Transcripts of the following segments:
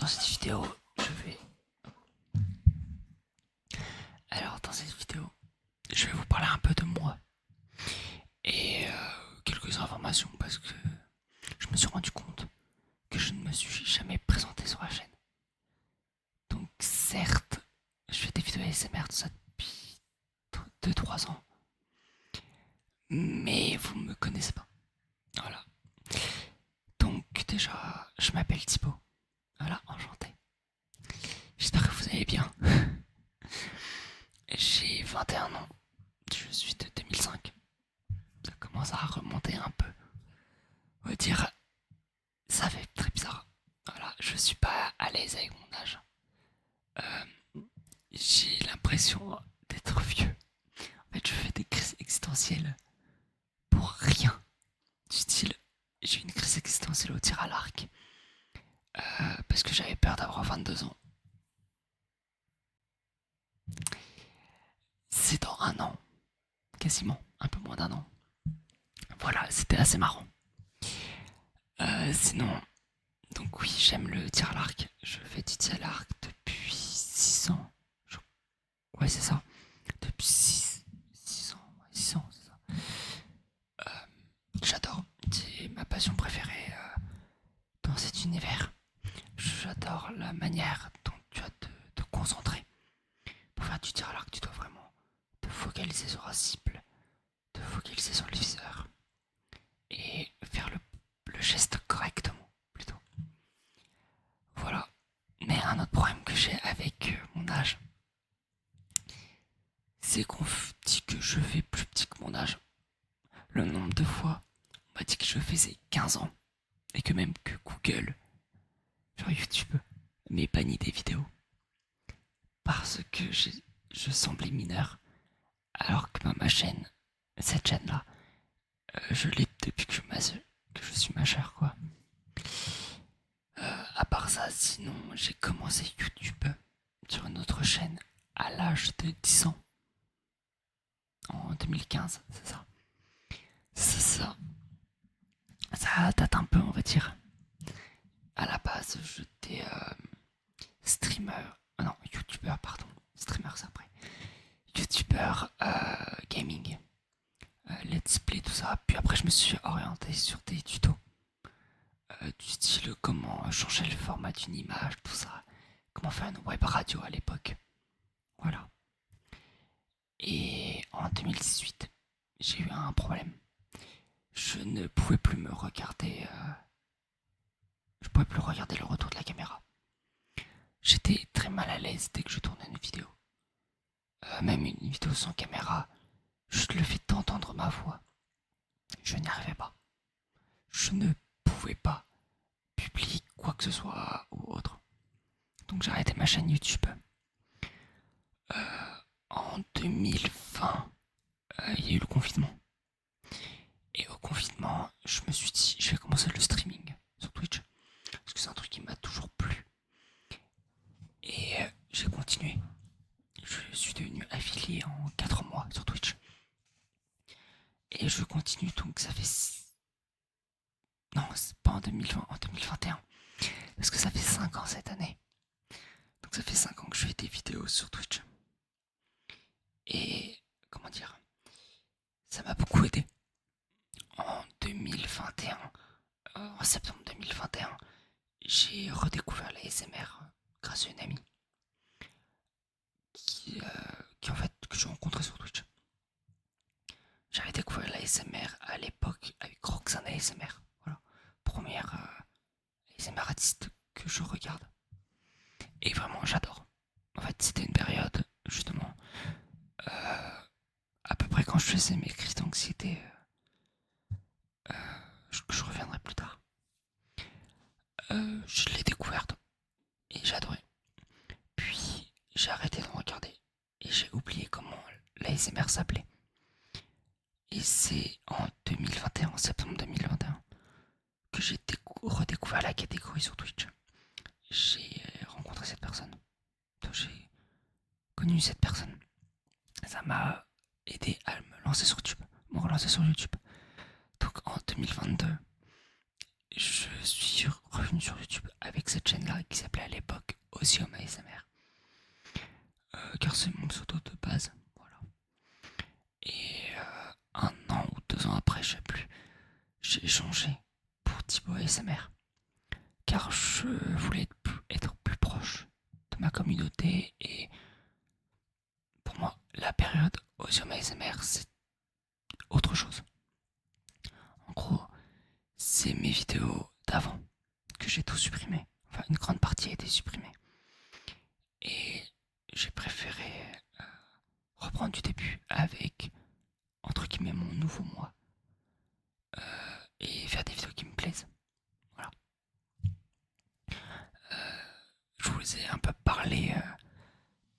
dans cette vidéo, je vais... Alors, dans cette vidéo, je vais vous parler un peu de moi et quelques informations parce que je me suis rendu compte que je ne me suis jamais présenté sur la chaîne. Donc, certes, je fais des vidéos ASMR, tout ça depuis 2-3 ans, mais vous ne me connaissez pas. Voilà. Donc, déjà, je m'appelle Thibaut. Voilà, enchanté. J'espère que vous allez bien. J'ai 21 ans. Je suis de 2005. Ça commence à remonter un peu. On va dire, ça fait très bizarre. Voilà, je suis pas à l'aise avec mon âge. J'ai l'impression d'être vieux. En fait, je fais des crises existentielles pour rien. Du style, j'ai eu une crise existentielle au tir à l'arc. Parce que j'avais peur d'avoir 22 ans. C'est dans un an. Quasiment. Un peu moins d'un an. Voilà, c'était assez marrant. Sinon, donc oui, j'aime le tir à l'arc. Je fais du tir à l'arc depuis 6 ans. Ouais, c'est ça. Depuis 6 ans. Ouais, 6 ans, c'est ça. J'adore. C'est ma passion préférée dans cet univers. J'adore la manière dont tu as de te concentrer. Pour faire du tir à l'arc, tu dois vraiment te focaliser sur un cible, te focaliser sur le viseur et faire le geste correctement, plutôt. Voilà. Mais un autre problème que j'ai avec mon âge, c'est qu'on dit que je fais plus petit que mon âge. Le nombre de fois, on m'a dit que je faisais 15 ans. Et que même que Google, genre YouTube, m'ait banni des vidéos. Parce que je semblais mineur. Alors que ma chaîne, cette chaîne-là, je l'ai depuis que je suis majeur, quoi. À part ça, sinon, j'ai commencé YouTube sur une autre chaîne à l'âge de 10 ans. En 2015, c'est ça. C'est ça. Ça date un peu, on va dire. À la base, j'étais streamer. Non, youtubeur, pardon. Streamer, c'est après. Youtubeur gaming. Let's play, tout ça. Puis après, je me suis orienté sur des tutos. Du style comment changer le format d'une image, tout ça. Comment faire une web radio à l'époque. Voilà. Et en 2018, j'ai eu un problème. Je ne pouvais plus me regarder. Je pouvais plus regarder le retour de la caméra. J'étais très mal à l'aise dès que je tournais une vidéo. Même une vidéo sans caméra, juste le fait d'entendre ma voix, je n'y arrivais pas. Je ne pouvais pas publier quoi que ce soit ou autre. Donc j'ai arrêté ma chaîne YouTube. En 2020, il y a eu le confinement. Et au confinement, je me suis dit, je vais commencer le streaming sur Twitch. Parce que c'est un truc qui m'a toujours plu. Et j'ai continué. Je suis devenu affilié en 4 mois sur Twitch. Et je continue, donc ça fait... Non, c'est pas en 2020, en 2021. Parce que ça fait 5 ans cette année. Donc ça fait 5 ans que je fais des vidéos sur Twitch. Et comment dire, ça m'a beaucoup aidé. En 2021, en septembre 2021, j'ai redécouvert la SMR grâce à une amie qui en fait que j'ai rencontré sur Twitch. J'avais découvert la SMR à l'époque avec Roxane ASMR. Voilà, première ASMR artiste que je regarde. Et vraiment j'adore. En fait c'était une période justement à peu près quand je faisais mes crises d'anxiété. Je reviendrai plus tard. Je l'ai découverte et j'ai adoré. Puis j'ai arrêté de regarder et j'ai oublié comment l'ASMR s'appelait. Et c'est en 2021, en septembre 2021, que j'ai redécouvert la catégorie sur Twitch. J'ai rencontré cette personne. Donc j'ai connu cette personne. Ça m'a aidé à me lancer sur YouTube, me relancer sur YouTube. Donc en 2022, je suis revenu sur YouTube avec cette chaîne-là qui s'appelait à l'époque Osium ASMR. Car c'est mon pseudo de base. Voilà. Et 1 an ou 2 ans après, je sais plus, j'ai changé pour Thibaut ASMR. Car je voulais être plus proche de ma communauté et pour moi, la période Osium ASMR, c'est autre chose. En gros, c'est mes vidéos d'avant que j'ai tout supprimé. Enfin, une grande partie a été supprimée. Et j'ai préféré reprendre du début avec, entre guillemets, mon nouveau moi. Et faire des vidéos qui me plaisent. Voilà. Je vous ai un peu parlé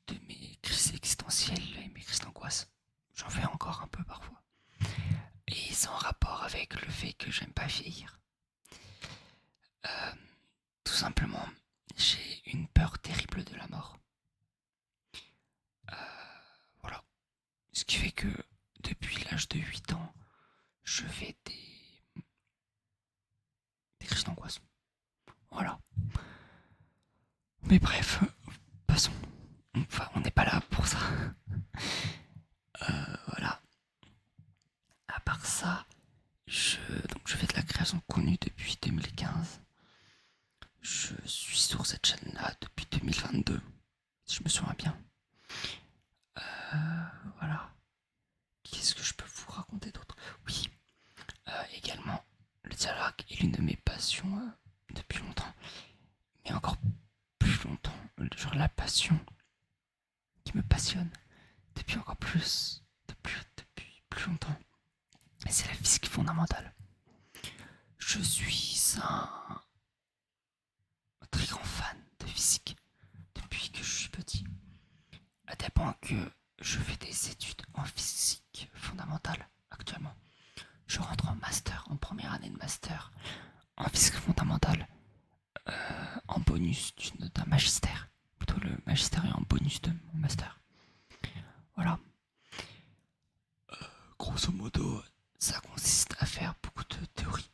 de mes crises existentielles et mes crises d'angoisse. J'en fais encore un peu parfois. Et c'est en rapport avec le fait que j'aime pas vieillir. Tout simplement, j'ai une peur terrible de la mort. Voilà. Ce qui fait que depuis l'âge de 8 ans, je fais des crises d'angoisse. Voilà. Mais bref, passons. Enfin, on n'est pas là pour ça. Voilà. À part ça, donc je fais de la création de contenu depuis 2015. Je suis sur cette chaîne-là depuis 2022, si je me souviens bien. Voilà. Qu'est-ce que je peux vous raconter d'autre? Oui, également, le dialogue est l'une de mes passions depuis longtemps. Mais encore plus longtemps, genre la passion qui me passionne depuis encore plus, depuis plus longtemps. Et c'est la physique fondamentale. Je suis un très grand fan de physique depuis que je suis petit. À tel point que je fais des études en physique fondamentale actuellement. Je rentre en master, en première année de master en physique fondamentale, en bonus d'un magistère. Plutôt le magistère est en bonus de mon master. Voilà. Grosso modo, ça consiste à faire beaucoup de théories.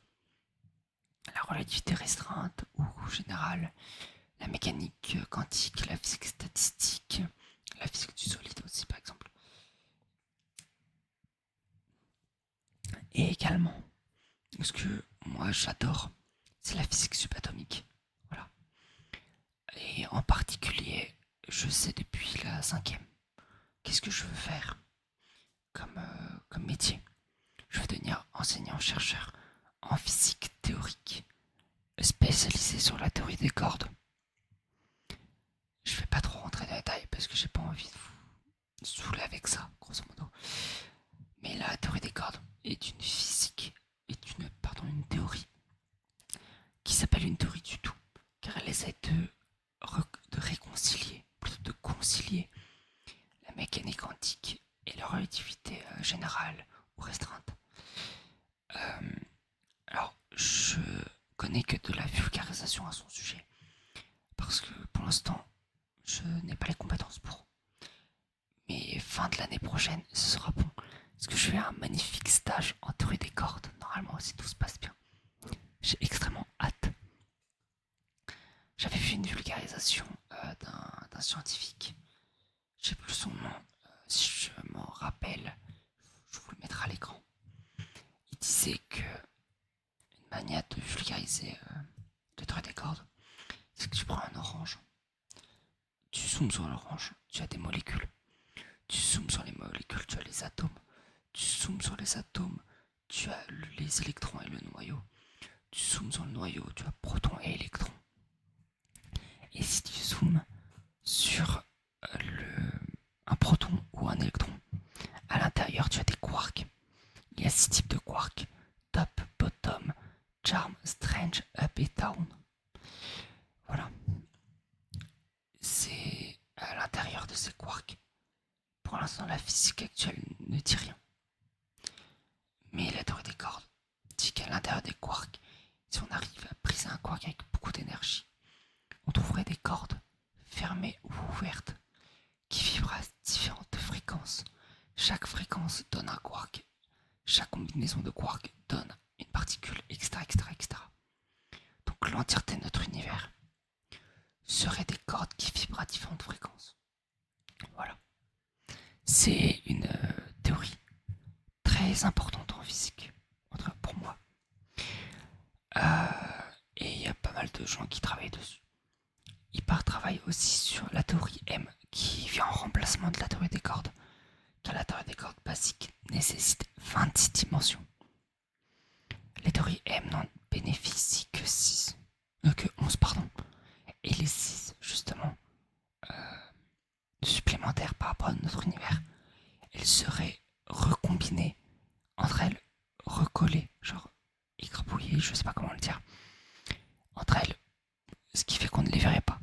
La relativité restreinte ou générale, la mécanique quantique, la physique statistique, la physique du solide aussi par exemple. Et également, ce que moi j'adore, c'est la physique subatomique. Voilà. Et en particulier, je sais depuis la 5e, qu'est-ce que je veux faire comme métier. Je veux devenir enseignant-chercheur en physique théorique, spécialisé sur la théorie des cordes. Je vais pas trop rentrer dans les détails parce que j'ai pas envie de vous saouler avec ça, grosso modo. Mais la théorie des cordes est une physique, une théorie qui s'appelle une théorie du tout, car elle essaie de réconcilier, plutôt de concilier la mécanique quantique et la relativité générale ou restreinte. Alors, je connais que de la vulgarisation à son sujet, parce que pour l'instant, je n'ai pas les compétences pour. Mais fin de l'année prochaine, ce sera bon, parce que je fais un magnifique stage en théorie des cordes, normalement si tout se passe bien. J'ai extrêmement hâte. J'avais vu une vulgarisation d'un scientifique, je sais plus son nom, si je m'en rappelle, je vous le mettrai à l'écran. Il disait que une manière de vulgariser de théorie des cordes, c'est que tu prends un orange, tu zoomes sur l'orange, tu as des molécules. Tu zoomes sur les molécules, tu as les atomes. Tu zoomes sur les atomes, tu as les électrons et le noyau. Tu zoomes sur le noyau, tu as protons et électrons. Et si tu zoomes sur un proton ou un électron, à l'intérieur tu as des quarks. Il y a 6 types de quarks: top, bottom, charm, strange, up et down. Voilà. C'est à l'intérieur de ces quarks. Pour l'instant, la physique actuelle ne dit rien. Mais la théorie des cordes dit qu'à l'intérieur des quarks, si on arrive à briser un quark avec beaucoup d'énergie, on trouverait des cordes fermées ou ouvertes qui vibrent à différentes fréquences. Chaque fréquence donne un quark. Chaque combinaison de quarks donne une particule, etc., etc., etc. Donc l'entièreté de notre univers seraient des cordes qui vibrent à différentes fréquences. Voilà. C'est une théorie très importante en physique, en tout cas pour moi. Et il y a pas mal de gens qui travaillent dessus. Ipar travaille aussi sur la théorie M, qui vient en remplacement de la théorie des cordes, car la théorie des cordes basiques nécessite 26 dimensions. Les théories M n'en bénéficient que 6, que 11, pardon. Et les 6, justement, supplémentaires par rapport à notre univers, elles seraient recombinées entre elles, recollées, genre écrabouillées, je sais pas comment le dire, entre elles, ce qui fait qu'on ne les verrait pas.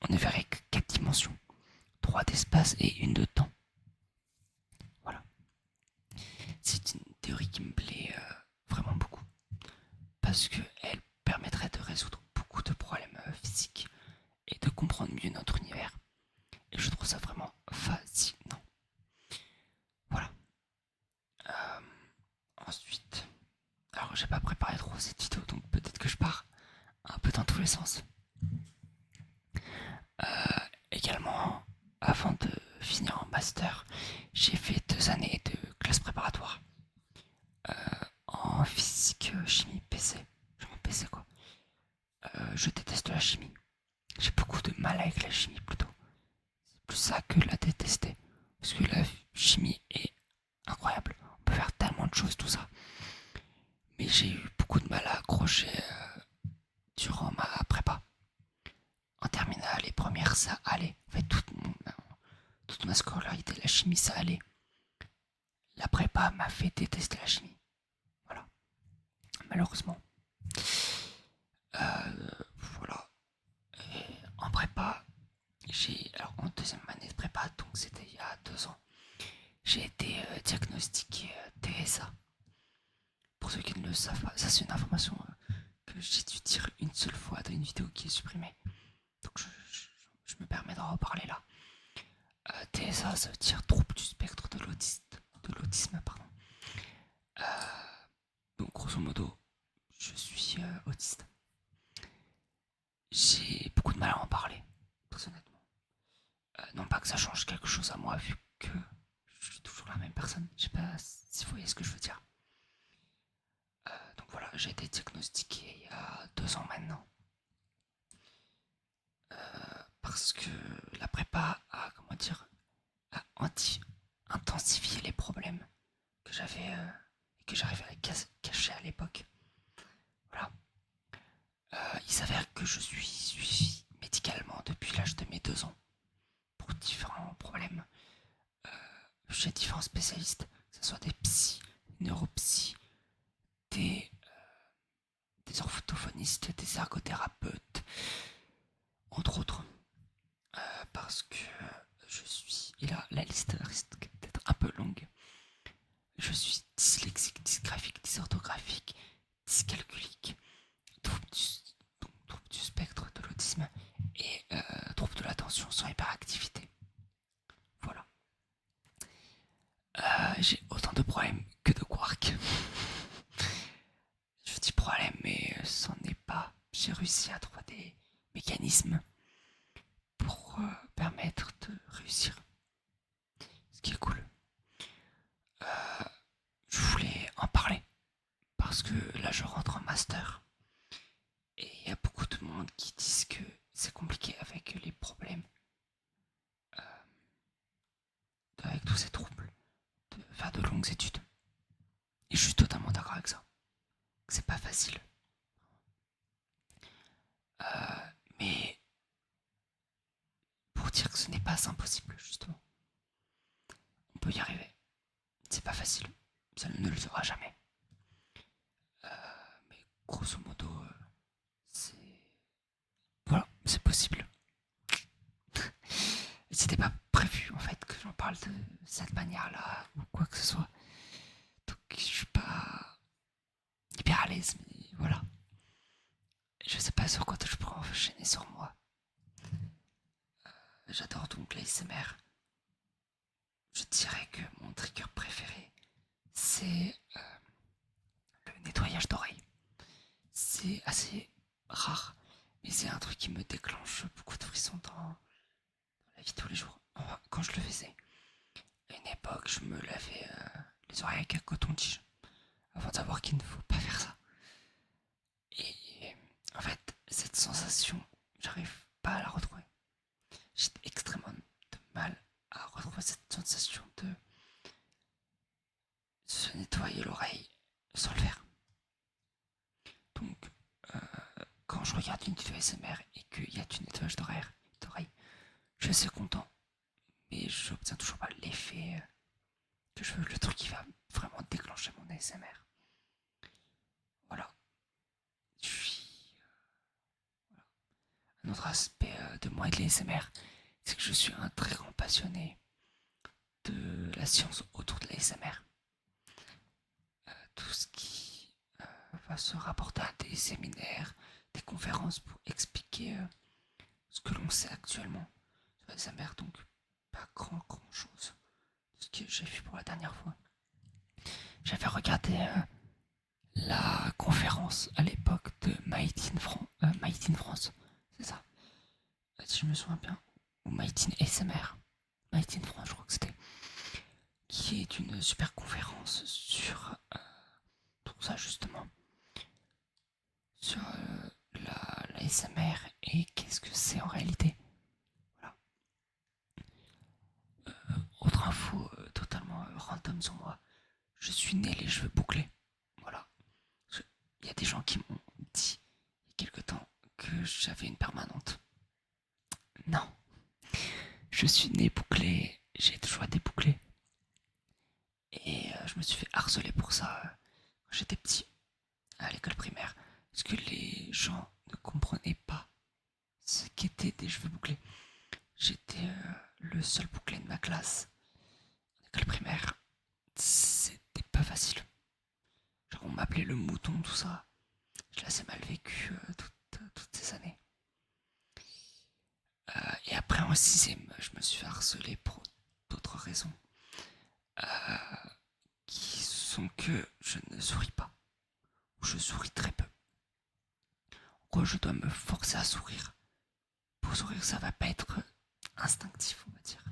On ne verrait que 4 dimensions, 3 d'espace et une de temps. Voilà. C'est une théorie qui me plaît vraiment beaucoup, parce qu'elle permettrait de résoudre beaucoup de problèmes physiques et de comprendre mieux notre univers. Et je trouve ça vraiment fascinant. Voilà. Euh, Ensuite, alors j'ai pas préparé trop cette vidéo, donc peut-être que je pars un peu dans tous les sens. Également, avant de finir en master, j'ai fait 2 années de classe préparatoire en physique, chimie, PC. Genre PC quoi. Je déteste la chimie. J'ai beaucoup de mal avec la chimie plutôt. C'est plus ça que la détester. Parce que la chimie est incroyable. On peut faire tellement de choses, tout ça. Mais j'ai eu beaucoup de mal à accrocher durant ma prépa. En terminale, les premières, ça allait. En fait, toute ma scolarité, la chimie, ça allait. La prépa m'a fait détester la chimie. Voilà. Malheureusement. Voilà. Et en prépa, alors en deuxième année de prépa, donc c'était il y a 2 ans, j'ai été diagnostiqué TSA. Pour ceux qui ne le savent pas, ça c'est une information que j'ai dû dire une seule fois dans une vidéo qui est supprimée. Donc je me permets d'en reparler là. TSA, ça veut dire trouble du spectre de l'autisme, pardon. Donc grosso modo, je suis autiste. J'ai beaucoup de mal à en parler, très honnêtement. Non pas que ça change quelque chose à moi, vu que je suis toujours la même personne. Je sais pas si vous voyez ce que je veux dire. Donc voilà, j'ai été diagnostiqué il y a 2 ans maintenant. Parce que la prépa a, comment dire, a intensifié les problèmes que j'avais et que j'arrivais à cacher à l'époque. Voilà. Il s'avère que je suis suivi médicalement depuis l'âge de mes 2 ans pour différents problèmes chez différents spécialistes, que ce soit des psys, neuropsy, des, des orthophonistes, des ergothérapeutes, entre autres. Parce que je suis, et là la liste risque d'être un peu longue, je suis dyslexique, dysgraphique, dysorthographique, dyscalculique, trouble du spectre de l'autisme et trouble de l'attention sans hyperactivité. Voilà. J'ai autant de problèmes que de quarks. Je dis problème, mais c'en est pas. J'ai réussi à trouver des mécanismes pour permettre de réussir. Ce qui est cool. Je voulais en parler parce que là je rentre en master et il y a beaucoup de monde qui disent que c'est compliqué avec les problèmes, avec tous ces troubles, de faire de longues études. Et je suis totalement d'accord avec ça. C'est pas facile. Mais pour dire que ce n'est pas impossible, justement. On peut y arriver. C'est pas facile. Ça ne le sera jamais. Mais grosso modo, c'est. Voilà, c'est possible. C'était pas prévu en fait que j'en parle de cette manière-là ou quoi que ce soit. Donc je suis pas hyper à l'aise, mais voilà. Je sais pas sur quoi je pourrais enchaîner sur moi. J'adore donc l'ASMR. Je dirais que mon trigger préféré, c'est le nettoyage d'oreilles. C'est assez rare, Et c'est un truc qui me déclenche beaucoup de frissons dans la vie de tous les jours. Enfin, quand je le faisais. À une époque, je me lavais les oreilles avec un coton-tige avant de savoir qu'il ne faut pas faire ça. Et en fait, cette sensation, j'arrive pas à la retrouver. J'ai extrêmement de mal à retrouver cette sensation de se nettoyer l'oreille sans le faire. Donc, euh, quand je regarde une vidéo ASMR et qu'il y a du nettoyage d'oreille, je suis assez content, mais je n'obtiens toujours pas l'effet que je veux, le truc qui va vraiment déclencher mon ASMR. Voilà. Je suis. Un autre aspect de moi et de l'ASMR, c'est que je suis un très grand passionné de la science autour de l'ASMR. Tout ce qui va se rapporter à des séminaires, des conférences pour expliquer ce que l'on sait actuellement sur l'ASMR, donc pas grand chose de ce que j'ai vu pour la dernière fois. J'avais regardé la conférence à l'époque de Made in France, c'est ça, si je me souviens bien, ou Made in ASMR, Made in France, je crois que c'était, qui est une super conférence sur tout ça justement, sur la ASMR et qu'est-ce que c'est en réalité. Voilà. Autre info totalement random sur moi, je suis né les cheveux bouclés. Voilà. Il y a des gens qui m'ont dit il y a quelque temps que j'avais une permanente. Non. Je suis né bouclé, j'ai toujours été bouclé. Et je me suis fait harceler pour ça quand j'étais petit, à l'école primaire. Parce que les gens ne comprenaient pas ce qu'étaient des cheveux bouclés. J'étais le seul bouclé de ma classe. En école primaire, c'était pas facile. Genre on m'appelait le mouton, tout ça. Je l'ai assez mal vécu toutes ces années. Et après en sixième, je me suis fait harceler pour d'autres raisons. Qui sont que je ne souris pas. Ou je souris très peu. En gros, je dois me forcer à sourire. Pour sourire, ça va pas être instinctif, on va dire.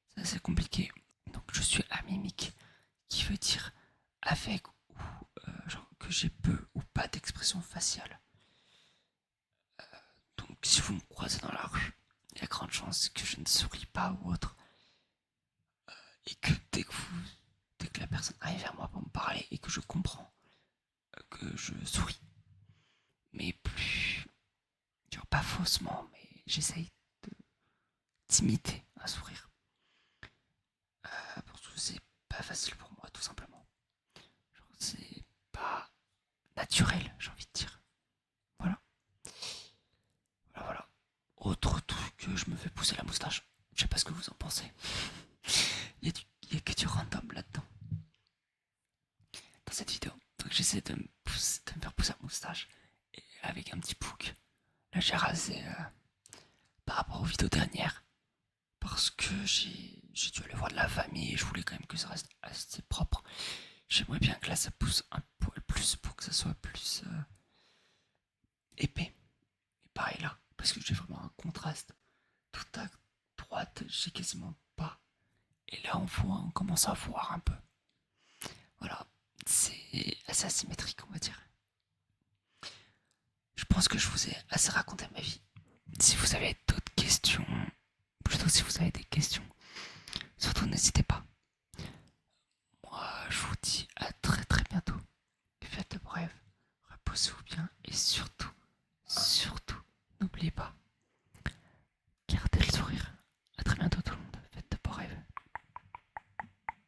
C'est assez compliqué. Donc je suis amimique, qui veut dire avec ou genre que j'ai peu ou pas d'expression faciale. Donc si vous me croisez dans la rue, il y a grande chance que je ne souris pas ou autre. Et que dès que la personne arrive vers moi pour me parler et que je comprends que je souris. Mais plus, genre pas faussement, mais j'essaye d'imiter un sourire. Parce que c'est pas facile pour moi, tout simplement. Genre, c'est pas naturel, j'ai envie de dire. Voilà. Voilà. Autre truc que je me fais pousser la moustache. Je sais pas ce que vous en pensez. Il y a que du random là-dedans. Dans cette vidéo. Donc j'essaie de me faire pousser la moustache. Et avec un petit pouc. Là j'ai rasé par rapport aux vidéos dernières. Parce que j'ai dû aller voir de la famille et je voulais quand même que ça reste assez propre. J'aimerais bien que là ça pousse un poil plus pour que ça soit plus épais. Et pareil là, parce que j'ai vraiment un contraste. Tout à droite, j'ai quasiment pas. Et là on commence à voir un peu. Voilà, c'est assez asymétrique on va dire. Je pense que je vous ai assez raconté ma vie. Si vous avez d'autres questions, plutôt si vous avez des questions, surtout n'hésitez pas. Moi, je vous dis à très très bientôt. Faites de bref, reposez-vous bien et surtout, n'oubliez pas,